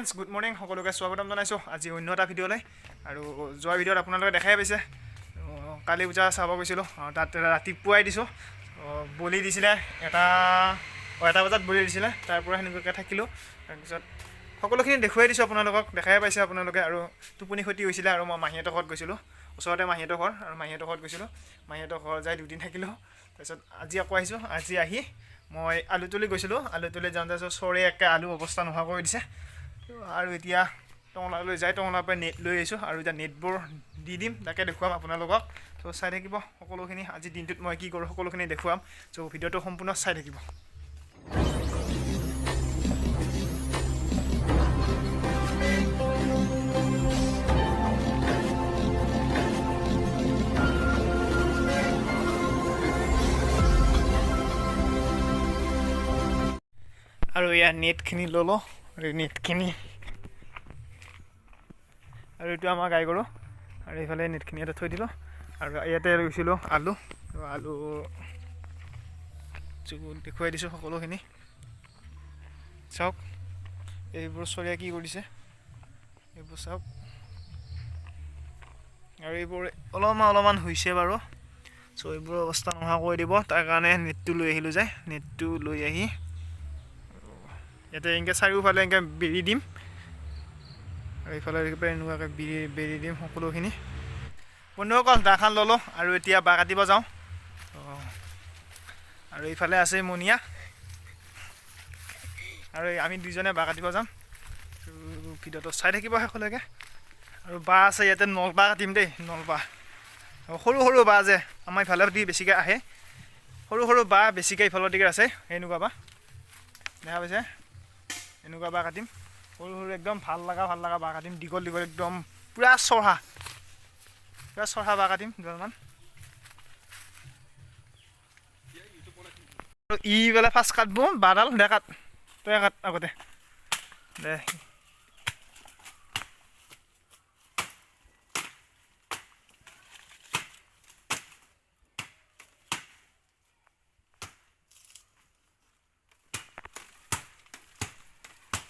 Friends good morning সকলোকে স্বাগতম জনাইছোঁ আজি অন্য এটা ভিডিঅ'লৈ আৰু যোৱা ভিডিঅ'ত আপোনালোকে দেখাই পাইছে কালী পূজা চাব গৈছিলোঁ তাত ৰাতিপুৱাই দিছোঁ বলি দিছিলে এটা বজাত বলি দিছিলে তাৰ পৰা সেনেকুৱাকৈ থাকিলোঁ তাৰপিছত সকলোখিনি দেখুৱাই দিছোঁ আপোনালোকক দেখাই পাইছে আপোনালোকে আৰু টোপনি ক্ষতি হৈছিলে আৰু মই মাহীহঁতৰ ঘৰত গৈছিলোঁ ওচৰতে মাহীহঁতৰ ঘৰ আৰু মাহীহঁতৰ ঘৰত গৈছিলোঁ মাহীহঁতৰ ঘৰ যাই দুদিন থাকিলোঁ তাৰপিছত আজি আকৌ আহিছোঁ আজি আহি মই আলুতলি গৈছিলোঁ আলুতলি যাওঁতে চৰে একে আলু অৱস্থা নোহোৱা কৰি দিছে আৰু এতিয়া টঙলালৈ যাই টঙলাৰ পৰা নেট লৈ আহিছোঁ আৰু এতিয়া নেটবোৰ দি দিম তাকে দেখুৱাম আপোনালোকক চ' চাই থাকিব সকলোখিনি আজি দিনটোত মই কি কৰোঁ সকলোখিনি দেখুৱাম চ' ভিডিঅ'টো সম্পূৰ্ণ চাই থাকিব আৰু ইয়াৰ নেটখিনি ল'লোঁ আৰু নেটখিনি আৰু এইটো আমাৰ গাই গৰু আৰু এইফালে নেটখিনি ইয়াতে থৈ দিলোঁ আৰু ইয়াতে ৰুইছিলোঁ আলু আলু দেখুৱাই দিছোঁ সকলোখিনি চাওক এইবোৰ চৰিয়া কি কৰিছে এইবোৰ চাওক আৰু এইবোৰ অলপমান হৈছে বাৰু চ' এইবোৰ অৱস্থা নোহোৱা কৰি দিব তাৰ কাৰণে নেটটো লৈ আহিলোঁ যায় নেটটো লৈ আহি ইয়াতে এনেকৈ চাৰিওফালে এনেকৈ বেৰি দিম আৰু এইফালে এনেকুৱাকৈ বেৰি দিম সকলোখিনি বন্ধুসকল দাখন ল'লোঁ আৰু এতিয়া বাঁহ কাটিব যাওঁ আৰু এইফালে আছে মনিয়া আৰু আমি দুইজনে বাঁহ কাটিব যাম ভিডিঅ'টো চাই থাকিব শেষলৈকে আৰু বাঁহ আছে ইয়াতে নলবাঁহ কাটিম দেই নলবাঁহ সৰু সৰু বাঁহ যে আমাৰ ইফালে দি বেছিকৈ আহে সৰু বাঁহ বেছিকৈ ইফালৰ দিকে আছে এনেকুৱা বাঁহ দেখা পাইছে এনেকুৱা বাঁহ কাটিম সৰু একদম ভাল লগা বাঁহ কাটিম দীঘল একদম পূৰা চৰহা বাঁহ কাটিম দুডালমান আৰু ই বোলে ফাৰ্ষ্ট কাটব বাঁহডাল দে কাট তই কাট আগতে দে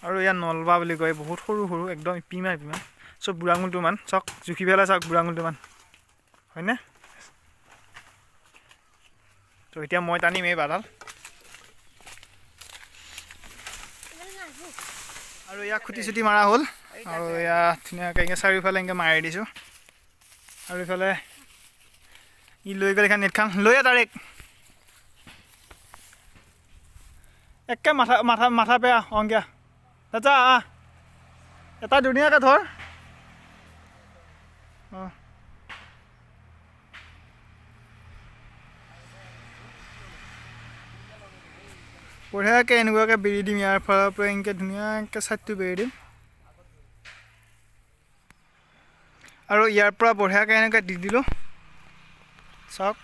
আৰু ইয়াত নলবা বুলি কয় বহুত সৰু একদম ইপিমান চব বুঢ়া আঙুলটোমান চাওক জুখি পেলাই চাওক বুঢ়া আঙুলটোমান হয়নে তো এতিয়া মই টানিম এই বাঁহডাল আৰু ইয়াক খুটি চুটি মৰা হ'ল আৰু ইয়াত ধুনীয়াকৈ এনেকৈ চাৰিওফালে এনেকৈ মাৰি দিছোঁ আৰু এইফালে ই লৈ গ'ল এইখন নেটখন লৈ ডাইৰেক্ট একে মাথা বেয়া অংগীয়া দাদা এটা ধুনীয়াকৈ ধৰ অঁ বঢ়িয়াকৈ এনেকুৱাকৈ বেৰি দিম ইয়াৰ ফালৰ পৰা এনেকৈ ধুনীয়াকৈ ছাইডটো বেৰি দিম আৰু ইয়াৰ পৰা বঢ়িয়াকৈ এনেকৈ দি দিলোঁ চাওক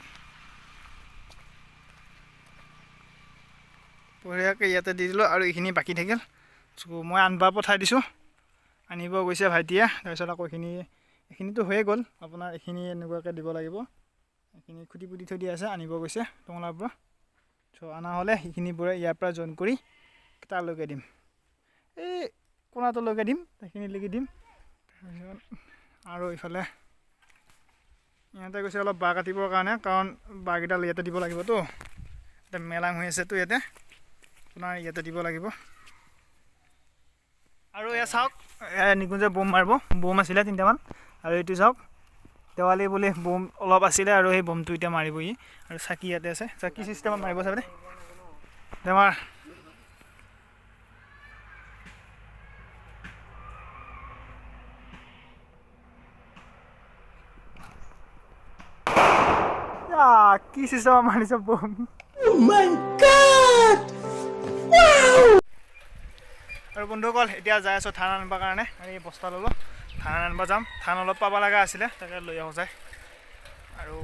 বঢ়িয়াকৈ ইয়াতে দি দিলোঁ আৰু এইখিনি বাকী থাকিল চ' মই আনবা পঠাই দিছোঁ আনিব গৈছে ভাইটিয়ে তাৰপিছত আকৌ এইখিনিতো হৈয়ে গ'ল আপোনাৰ এইখিনি এনেকুৱাকৈ দিব লাগিব এইখিনি খুটি পুটি থৈ দিয়া আছে আনিব গৈছে টঙলাৰ পৰা চ' অনা হ'লে সেইখিনিবোৰে ইয়াৰ পৰা জইন কৰি তালৈকে দিম এই কোণাটোলৈকে দিম সেইখিনিলৈকে দিম তাৰপিছত আৰু ইফালে ইহঁতে গৈছে অলপ বাঁহ কাটিবৰ কাৰণে কাৰণ বাঁহকেইডাল ইয়াতে দিব লাগিবতো এতিয়া মেলাং হৈ আছেতো ইয়াতে আপোনাৰ ইয়াতে দিব লাগিব আৰু এয়া চাওক নিকুঞ্জে বম মাৰিব বম আছিলে 3টামান আৰু এইটো চাওক দেৱালী বুলি বম অলপ আছিলে আৰু সেই বমটো এতিয়া মাৰিবহি আৰু চাকি ইয়াতে আছে চাকি চিষ্টেমত মাৰিব চাবনে দেমাৰ কি চিষ্টেমত মাৰিছে বম আৰু বন্ধুসকল এতিয়া যাই আছোঁ ধান আনিবৰ কাৰণে আৰু এই বস্তা ল'লোঁ ধান আনিব যাম ধান অলপ পাব লগা আছিলে তাকে লৈ আহোঁ যায় আৰু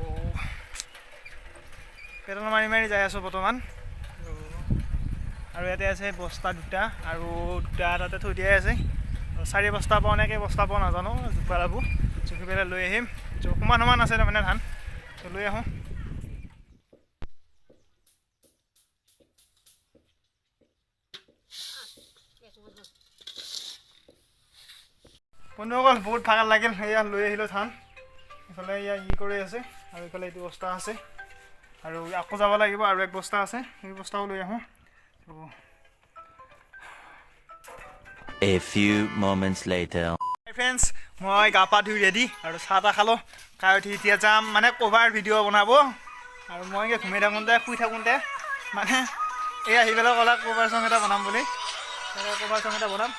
পেটল মাৰি যাই আছোঁ বৰ্তমান আৰু ইয়াতে আছে বস্তা দুটা আৰু দুটা তাতে থৈ দিয়াই আছে 4 বস্তা পাওঁ নে কেই বস্তা পাওঁ নাজানো জোখা লাগব জুখি পেলাই লৈ আহিম সমান আছে তাৰমানে ধান লৈ আহোঁ বন্ধুসকল বহুত ভাল লাগিল এয়া লৈ আহিলোঁ ধান ইফালে এয়া কৰি আছে আৰু ইফালে এইটো বস্তা আছে আৰু আকৌ যাব লাগিব আৰু এক বস্তা আছে সেই বস্তাও লৈ আহোঁ A few moments later. Hi friends, মই গা পা ধুই ৰেডি আৰু চাহ তা খালো খাই উঠি এতিয়া যাম মানে কভাৰ ভিডিঅ' বনাব আৰু মই ঘুমাই থাকোঁতে শুই থাকোঁতে মানে এই আহি পেলাই ক'লা কভাৰ চং এটা বনাম বুলি কভাৰ চং এটা বনাম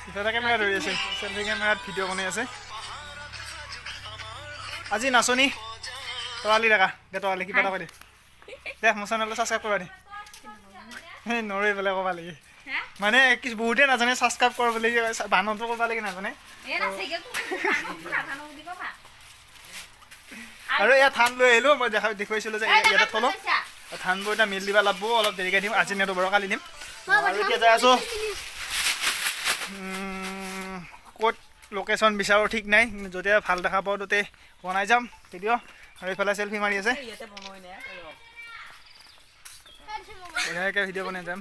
ইফালে কেমেৰা ধৰি আছে চেলফি কেমেৰাত ভিডিঅ' বনাই আছে আজি নাচনি তৰালি ডেকা দে তৰালি কিবা এটা কৈ দে দে মোৰ চেনেলটো ছাবস্ক্ৰাইব কৰা দে সেই নৰৈ পেলাই ক'ব লাগে মানে কিছু বহুতে নাজানে ছাবস্ক্ৰাইব কৰিব লাগে বানতো ক'ব লাগে নাজানে আৰু এয়া ধান লৈ আহিলোঁ মই দেখুৱাইছিলোঁ যে ইয়াতে থলোঁ ধানবোৰ এতিয়া মিল দিব লাগিব অলপ দেৰিকৈ দিম আজি নিদিওঁ বাৰু কালি দিম আৰু এতিয়া যাই আছোঁ ক'ত লোকেশ্যন বিচাৰোঁ ঠিক নাই য'তে ভাল দেখা পাওঁ ত'তে বনাই যাম ভিডিঅ' আৰু এইফালে চেলফি মাৰি আছে বঢ়িয়াকৈ ভিডিঅ' বনাই যাম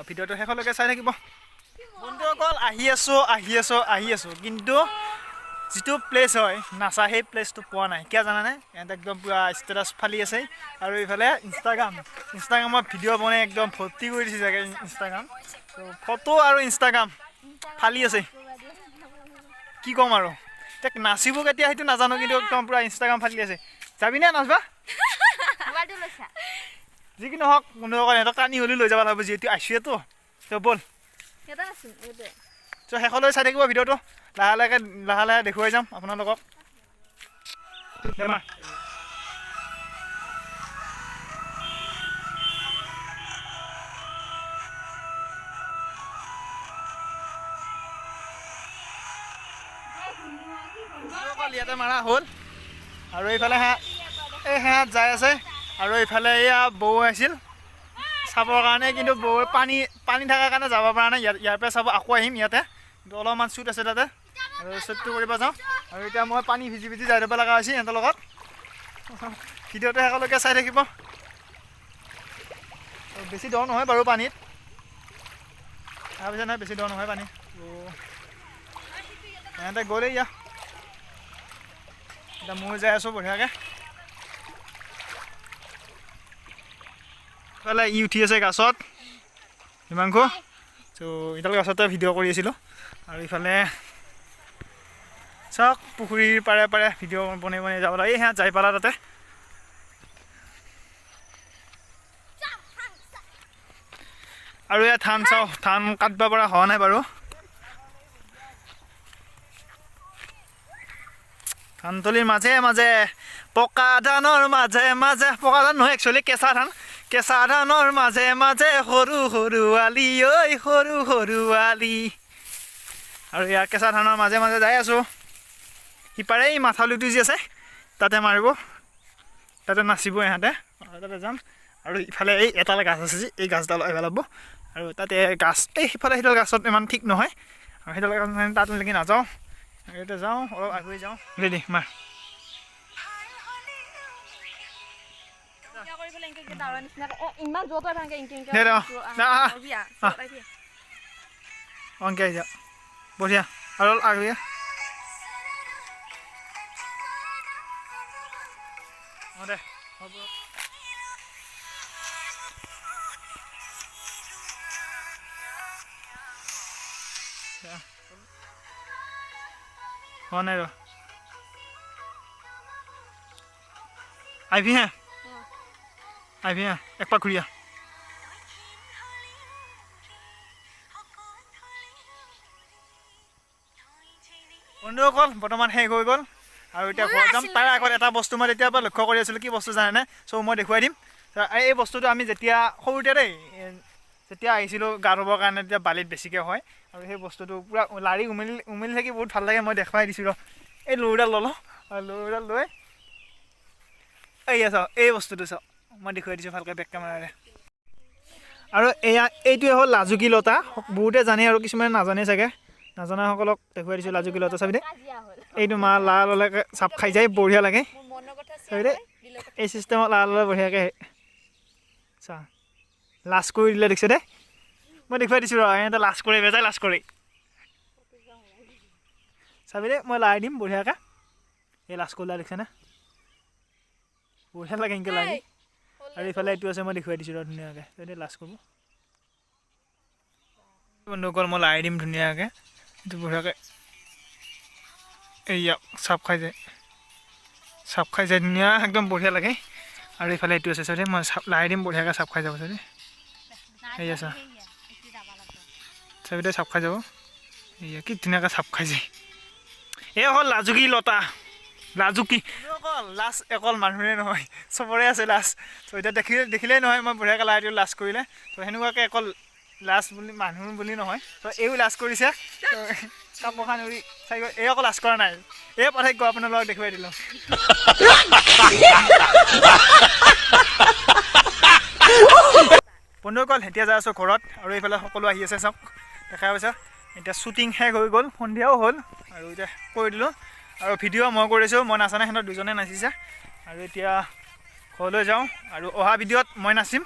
ভিডিঅ'টো শেষলৈকে চাই থাকিব বন্ধুসকল আহি আছোঁ কিন্তু যিটো প্লেচ হয় নাচা সেই প্লেচটো পোৱা নাই কিয় জানানে ইয়াত একদম পূৰা ষ্টেটাছ ফালি আছে আৰু এইফালে ইনষ্টাগ্ৰামত ভিডিঅ' বনাই একদম ভৰ্তি কৰি দিছে চাগে ইনষ্টাগ্ৰাম ফটো আৰু ইনষ্টাগ্ৰাম ফালি আছে কি ক'ম আৰু তাক নাচিব কেতিয়া সেইটো নাজানো কিন্তু একদম পূৰা ইনষ্টাগ্ৰাম ফালি আছে যাবিনে নাচবা যি কি নহওক বন্ধুসকল সিহঁতক টানি হ'লেও লৈ যাব লাগিব যিহেতু আহিছোঁতো ত' ব'ল ত' শেষলৈ চাই থাকিব ভিডিঅ'টো লাহে লাহে দেখুৱাই যাম আপোনালোকক ইয়াতে মাৰা হ'ল আৰু এইফালে সিহঁত যাই আছে আৰু এইফালে এয়া বৌ আহিছিল চাবৰ কাৰণে কিন্তু বৌৰ পানী থকাৰ কাৰণে যাব পৰা নাই ইয়াৰ পৰা চাব আকৌ আহিম ইয়াতে কিন্তু অলপমান শ্বুট আছে তাতে আৰু শ্বুটটো কৰিব যাওঁ আৰু এতিয়া মই পানী ভিজি যাই দিব লগা হৈছে সিহঁতৰ লগত ভিডিঅ'টো শেষলৈকে চাই থাকিব বেছি দ নহয় বাৰু পানীত তাৰপিছত নহয় বেছি দ নহয় পানী সিহঁতে গ'লেই এতিয়া মই যাই আছোঁ বঢ়িয়াকৈ ইফালে ই উঠি আছে গাছত হিমাংশু ত' ইডাল গছতে ভিডিঅ' কৰি আছিলোঁ আৰু ইফালে চাওক পুখুৰীৰ পাৰে ভিডিঅ' বনাই যাব লাগে সিহঁত যাই পালা তাতে আৰু এয়া ধান চাওঁ ধান কাটিব পৰা হোৱা নাই বাৰু ধানতলিৰ মাজে পকা ধানৰ মাজে পকা ধান নহয় একচুৱেলি কেঁচা ধানৰ মাজে সৰু আলি ঐ সৰু আলি আৰু ইয়াৰ কেঁচা ধানৰ মাজে যাই আছোঁ সিপাৰে এই মাথাউৰিটো যি আছে তাতে মাৰিব তাতে নাচিব ইহঁতে তাতে যাম আৰু ইফালে এই এটালে গাছ আছে যি এই গাছডাল আহিব লাগিব আৰু তাতে গাছ এই সিফালে সেইডাল গাছত ইমান ঠিক নহয় আৰু সেইডাল গাছ তাতলৈকে নাযাওঁ ইয়াতে যাওঁ অলপ আগুৱাই যাওঁ ৰেডি মাৰ অংকে আহি যাওঁ বঢ়িয়া আৰু অলপ আগুৱাই অঁ দে হ'ব হোৱা নাই ৰ আহিবি হা একপাক ঘূৰিয়া বন্ধুসকল বৰ্তমান শেষ হৈ গ'ল আৰু এতিয়া ঘৰত যাম তাৰ আগত এটা বস্তু মই তেতিয়াৰ পৰা লক্ষ্য কৰি আছিলোঁ কি বস্তু জানেনে চ' মই দেখুৱাই দিম এই বস্তুটো আমি যেতিয়া সৰুতে যেতিয়া আহিছিলোঁ গা ধুবৰ কাৰণে তেতিয়া বালিত বেছিকৈ হয় আৰু সেই বস্তুটো পূৰা লাৰি উমলি থাকি বহুত ভাল লাগে মই দেখুৱাই দিছোঁ ৰ এই লৰুডাল ল'লোঁ আৰু লৰুডাল লৈ চাওঁ এই বস্তুটো চাওঁ মই দেখুৱাই দিছোঁ ভালকৈ বেক কেমেৰাৰে আৰু এইটোৱে হ'ল লাজুকী লতা বহুতে জানে আৰু কিছুমানে নাজানে চাগে নাজানাসকলক দেখুৱাই দিছোঁ লাজুকী লতা চাবি দে এইটো মা লাল ল'লে চাপ খাই যায় বঢ়িয়া লাগে চাবি দে এই চিষ্টেমত লাল ল'লে বঢ়িয়াকৈ চা লাজ কৰি দিলে দেখিছে দে মই দেখুৱাই দিছোঁ ৰ সিহঁতে লাজ কৰি বেজাই লাজ কৰি চাবি দে মই লাই দিম বঢ়িয়াকৈ এই লাজ কৰিলা দেখিছেনে বঢ়িয়া লাগে এনেকৈ লাগে আৰু এইফালে এইটো আছে মই দেখুৱাই দিছোঁ ৰ ধুনীয়াকৈ চাবি লাজ কৰিব বন্ধুসকল মই লাই দিম ধুনীয়াকৈ এইটো বঢ়িয়াকৈ এইয়া চাপ খাই যায় ধুনীয়া একদম বঢ়িয়া লাগে আৰু এইফালে এইটো আছে চাবি মই লাই দিম বঢ়িয়াকৈ চাপ খাই যাব চাবি এইয়া চা চাবি দে চাপ খাই যাব এইয়া কি ধুনীয়াকৈ চাপ খাই যায় এই অকল লাজুকী লতা লাজুকী অকল লাজ অকল মানুহে নহয় চবৰে আছে লাজ ত' এতিয়া দেখিলেই নহয় মই বঢ়িয়াকৈ লাই দিওঁ লাজ কৰিলে ত' সেনেকুৱাকৈ অকল লাজ বুলি মানুহ বুলি নহয় ত' এইও লাজ কৰিছে কাপোৰ খান উৰি চাই এই অকল লাজ কৰা নাই এই পাৰ্থক্য আপোনালোকক দেখুৱাই দিলোঁ বন্ধুসকল এতিয়া যাই আছোঁ ঘৰত আৰু এইফালে সকলো আহি আছে চাওক দেখা পাইছা এতিয়া শ্বুটিং শেষ হৈ গ'ল সন্ধিয়াও হ'ল আৰু এতিয়া কৰি দিলোঁ আৰু ভিডিঅ' মই কৰিছোঁ মই নাচানে সিহঁতৰ দুজনে নাচিছে আৰু এতিয়া ঘৰলৈ যাওঁ আৰু অহা ভিডিঅ'ত মই নাচিম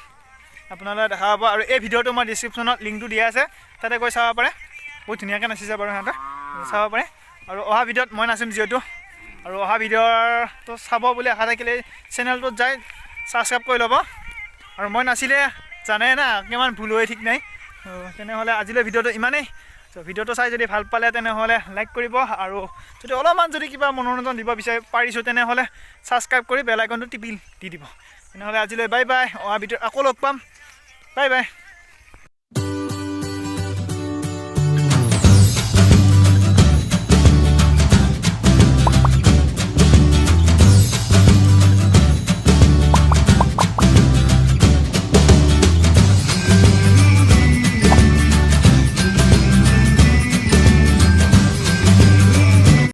আপোনালোকে দেখা পাব আৰু এই ভিডিঅ'টো মই ডিছক্ৰিপশ্যনত লিংকটো দিয়া আছে তাতে গৈ চাব পাৰে বহুত ধুনীয়াকৈ নাচিছে বাৰু সিহঁতে চাব পাৰে আৰু অহা ভিডিঅ'ত মই নাচিম যিহেতু আৰু অহা ভিডিঅ'টো চাব বুলি আশা থাকিলে চেনেলটোত যাই ছাবস্ক্ৰাইব কৰি ল'ব আৰু মই নাচিলে জানে না কিমান ভুল হয় ঠিক নাই তেনেহ'লে আজিলৈ ভিডিঅ'টো ইমানেই ত' ভিডিঅ'টো চাই যদি ভাল পালে তেনেহ'লে লাইক কৰিব আৰু যদি অলপমান যদি কিবা মনোৰঞ্জন দিব পাৰিছোঁ তেনেহ'লে ছাবস্ক্ৰাইব কৰি বেল আইকনটো টিপি দি দিব তেনেহ'লে আজিলৈ বাই বাই অহা ভিডিঅ'ত আকৌ লগ পাম বাই বাই